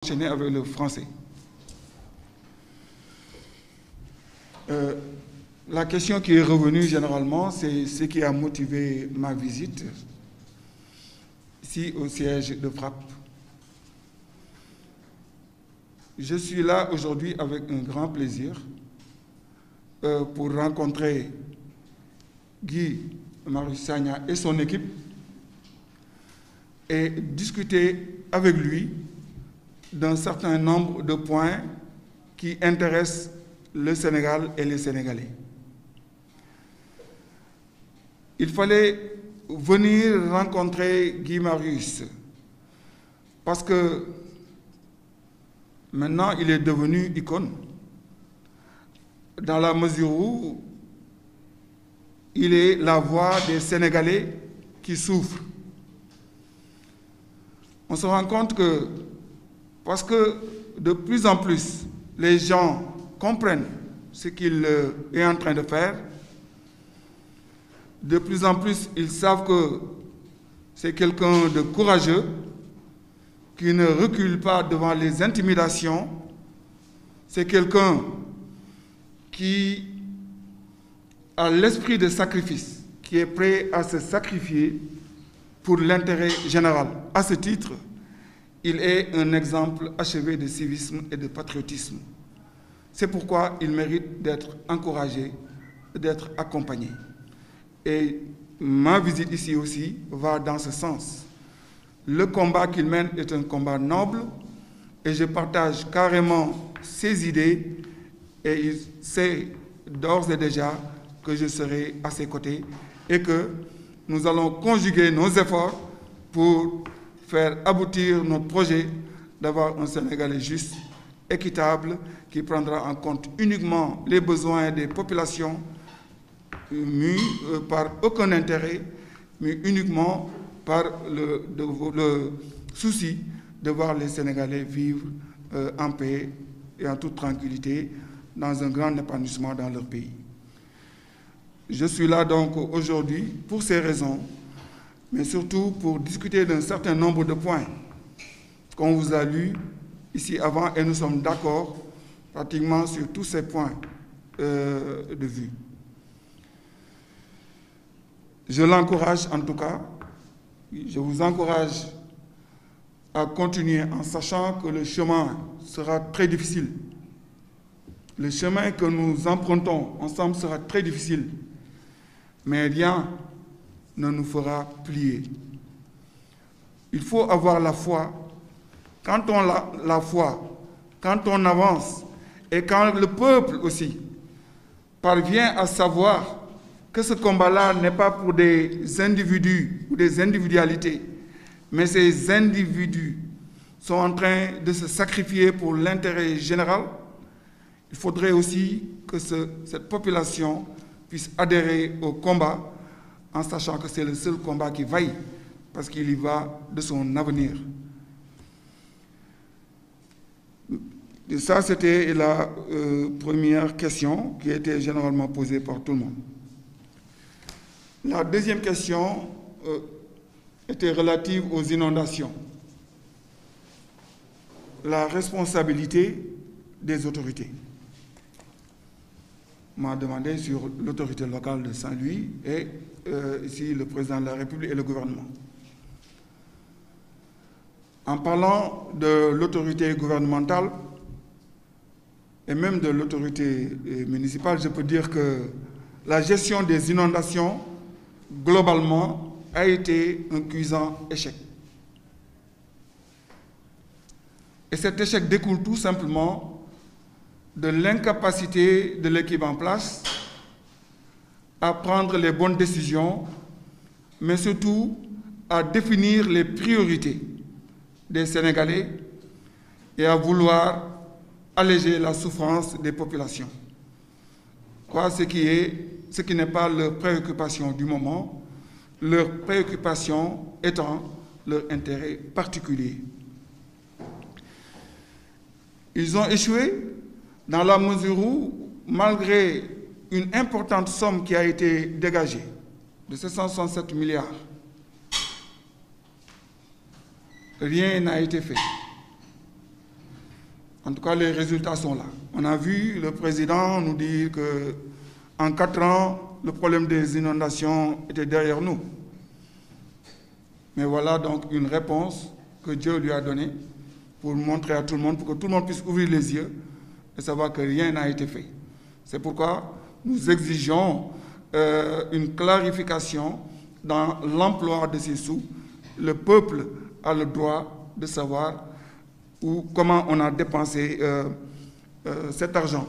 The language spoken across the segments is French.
Enchaîner avec le français. La question qui est revenue généralement, c'est ce qui a motivé ma visite ici au siège de Frappe. Je suis là aujourd'hui avec un grand plaisir pour rencontrer Guy Marius Sagna et son équipe et discuter avec lui d'un certain nombre de points qui intéressent le Sénégal et les Sénégalais. Il fallait venir rencontrer Guy Marius parce que maintenant il est devenu icône dans la mesure où il est la voix des Sénégalais qui souffrent. On se rend compte que parce que de plus en plus, les gens comprennent ce qu'il est en train de faire. De plus en plus, ils savent que c'est quelqu'un de courageux, qui ne recule pas devant les intimidations. C'est quelqu'un qui a l'esprit de sacrifice, qui est prêt à se sacrifier pour l'intérêt général. À ce titre, il est un exemple achevé de civisme et de patriotisme. C'est pourquoi il mérite d'être encouragé, d'être accompagné. Et ma visite ici aussi va dans ce sens. Le combat qu'il mène est un combat noble et je partage carrément ses idées et il sait d'ores et déjà que je serai à ses côtés et que nous allons conjuguer nos efforts pour faire aboutir notre projet d'avoir un Sénégalais juste, équitable, qui prendra en compte uniquement les besoins des populations, mus par aucun intérêt, mais uniquement par le souci de voir les Sénégalais vivre en paix et en toute tranquillité dans un grand épanouissement dans leur pays. Je suis là donc aujourd'hui pour ces raisons, mais surtout pour discuter d'un certain nombre de points qu'on vous a lus ici avant et nous sommes d'accord pratiquement sur tous ces points de vue. Je l'encourage en tout cas, je vous encourage à continuer en sachant que le chemin sera très difficile. Le chemin que nous empruntons ensemble sera très difficile, mais rien ne nous fera plier. Il faut avoir la foi. Quand on a la foi, quand on avance et quand le peuple aussi parvient à savoir que ce combat-là n'est pas pour des individus ou des individualités, mais ces individus sont en train de se sacrifier pour l'intérêt général, il faudrait aussi que cette population puisse adhérer au combat en sachant que c'est le seul combat qui vaille, parce qu'il y va de son avenir. Et ça, c'était la première question qui a été généralement posée par tout le monde. La deuxième question était relative aux inondations. La responsabilité des autorités. On m'a demandé sur l'autorité locale de Saint-Louis et ici le président de la République et le gouvernement. En parlant de l'autorité gouvernementale et même de l'autorité municipale, je peux dire que la gestion des inondations, globalement, a été un cuisant échec. Et cet échec découle tout simplement de l'incapacité de l'équipe en place à prendre les bonnes décisions, mais surtout à définir les priorités des Sénégalais et à vouloir alléger la souffrance des populations. Quoi, ce qui n'est pas leur préoccupation du moment, leur préoccupation étant leur intérêt particulier. Ils ont échoué dans la mesure où, malgré une importante somme qui a été dégagée, de 767 milliards, rien n'a été fait. En tout cas, les résultats sont là. On a vu le président nous dire qu'en 4 ans, le problème des inondations était derrière nous. Mais voilà donc une réponse que Dieu lui a donnée pour montrer à tout le monde, pour que tout le monde puisse ouvrir les yeux et savoir que rien n'a été fait. C'est pourquoi nous exigeons une clarification dans l'emploi de ces sous. Le peuple a le droit de savoir comment on a dépensé cet argent.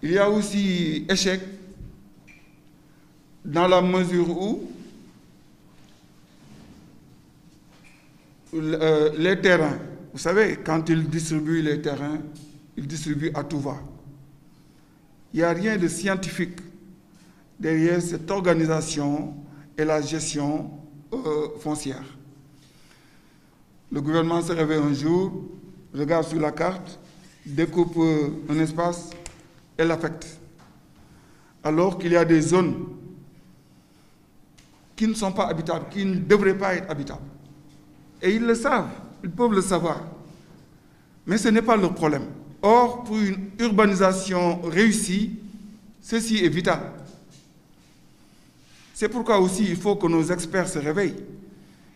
Il y a aussi échec dans la mesure où les terrains, vous savez, quand ils distribuent les terrains, ils distribuent à tout va. Il n'y a rien de scientifique derrière cette organisation et la gestion foncière. Le gouvernement se réveille un jour, regarde sur la carte, découpe un espace et l'affecte. Alors qu'il y a des zones qui ne sont pas habitables, qui ne devraient pas être habitables. Et ils le savent, ils peuvent le savoir. Mais ce n'est pas leur problème. Or, pour une urbanisation réussie, ceci est vital. C'est pourquoi aussi il faut que nos experts se réveillent.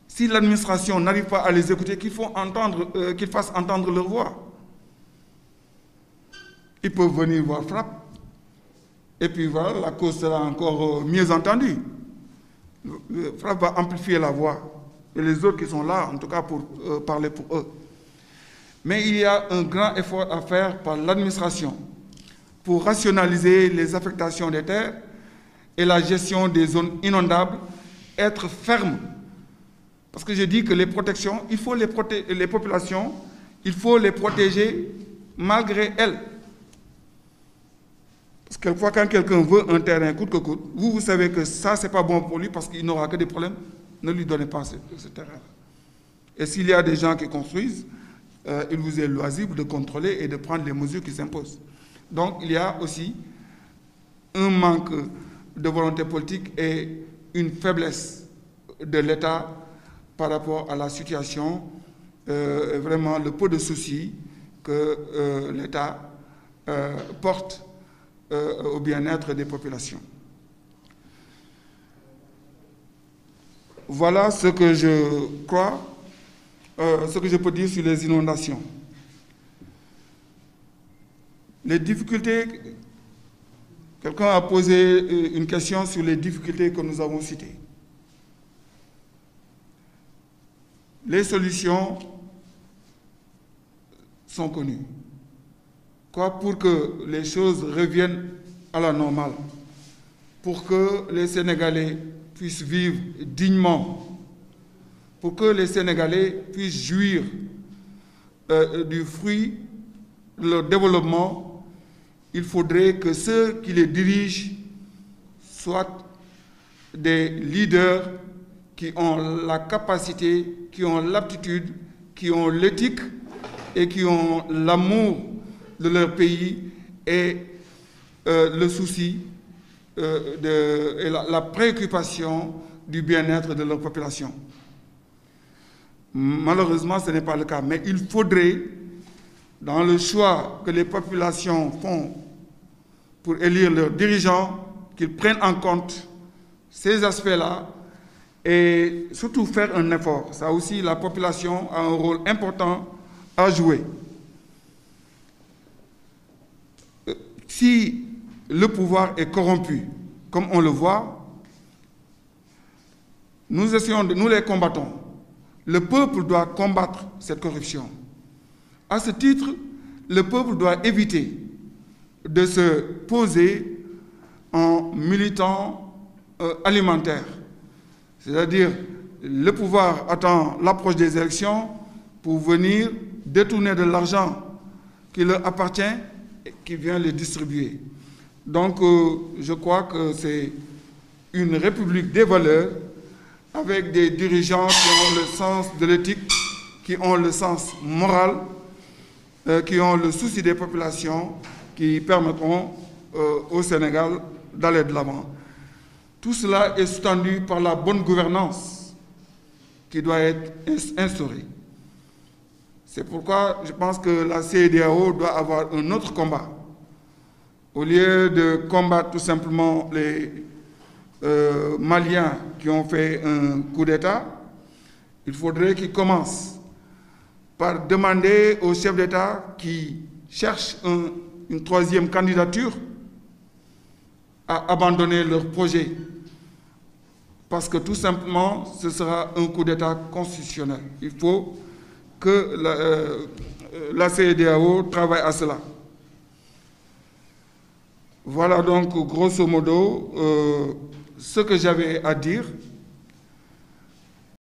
Si l'administration n'arrive pas à les écouter, qu'ils fassent entendre leur voix. Ils peuvent venir voir FRAPP. Et puis voilà, la cause sera encore mieux entendue. FRAPP va amplifier la voix. Et les autres qui sont là, en tout cas, pour parler pour eux. Mais il y a un grand effort à faire par l'administration pour rationaliser les affectations des terres et la gestion des zones inondables, être ferme. Parce que je dis que les protections, il faut les populations, il faut les protéger malgré elles. Parce que quelquefois, quand quelqu'un veut un terrain coûte que coûte, vous savez que ça, ce n'est pas bon pour lui parce qu'il n'aura que des problèmes. Ne lui donnez pas ce terrain. Et s'il y a des gens qui construisent, il vous est loisible de contrôler et de prendre les mesures qui s'imposent. Donc, il y a aussi un manque de volonté politique et une faiblesse de l'État par rapport à la situation, vraiment le peu de soucis que l'État porte au bien-être des populations. Voilà ce que je crois, ce que je peux dire sur les inondations. Les difficultés, quelqu'un a posé une question sur les difficultés que nous avons citées. Les solutions sont connues. Quoi pour que les choses reviennent à la normale, pour que les Sénégalais puissent vivre dignement, pour que les Sénégalais puissent jouir du fruit de leur développement, il faudrait que ceux qui les dirigent soient des leaders qui ont la capacité, qui ont l'aptitude, qui ont l'éthique et qui ont l'amour de leur pays et le souci et la préoccupation du bien-être de leur population. Malheureusement, ce n'est pas le cas, mais il faudrait, dans le choix que les populations font pour élire leurs dirigeants, qu'ils prennent en compte ces aspects-là et surtout faire un effort. Ça aussi, la population a un rôle important à jouer. Si le pouvoir est corrompu, comme on le voit, nous les combattons. Le peuple doit combattre cette corruption. À ce titre, le peuple doit éviter de se poser en militant alimentaire. C'est-à-dire, le pouvoir attend l'approche des élections pour venir détourner de l'argent qui leur appartient et qui vient les distribuer. Donc, je crois que c'est une république des valeurs avec des dirigeants qui ont le sens de l'éthique, qui ont le sens moral, qui ont le souci des populations, qui permettront au Sénégal d'aller de l'avant. Tout cela est sous-tendu par la bonne gouvernance qui doit être instaurée. C'est pourquoi je pense que la CEDEAO doit avoir un autre combat. Au lieu de combattre tout simplement les Maliens qui ont fait un coup d'État, il faudrait qu'ils commencent par demander aux chefs d'État qui cherchent une troisième candidature à abandonner leur projet. Parce que tout simplement, ce sera un coup d'État constitutionnel. Il faut que la CEDEAO travaille à cela. Voilà donc grosso modo ce que j'avais à dire.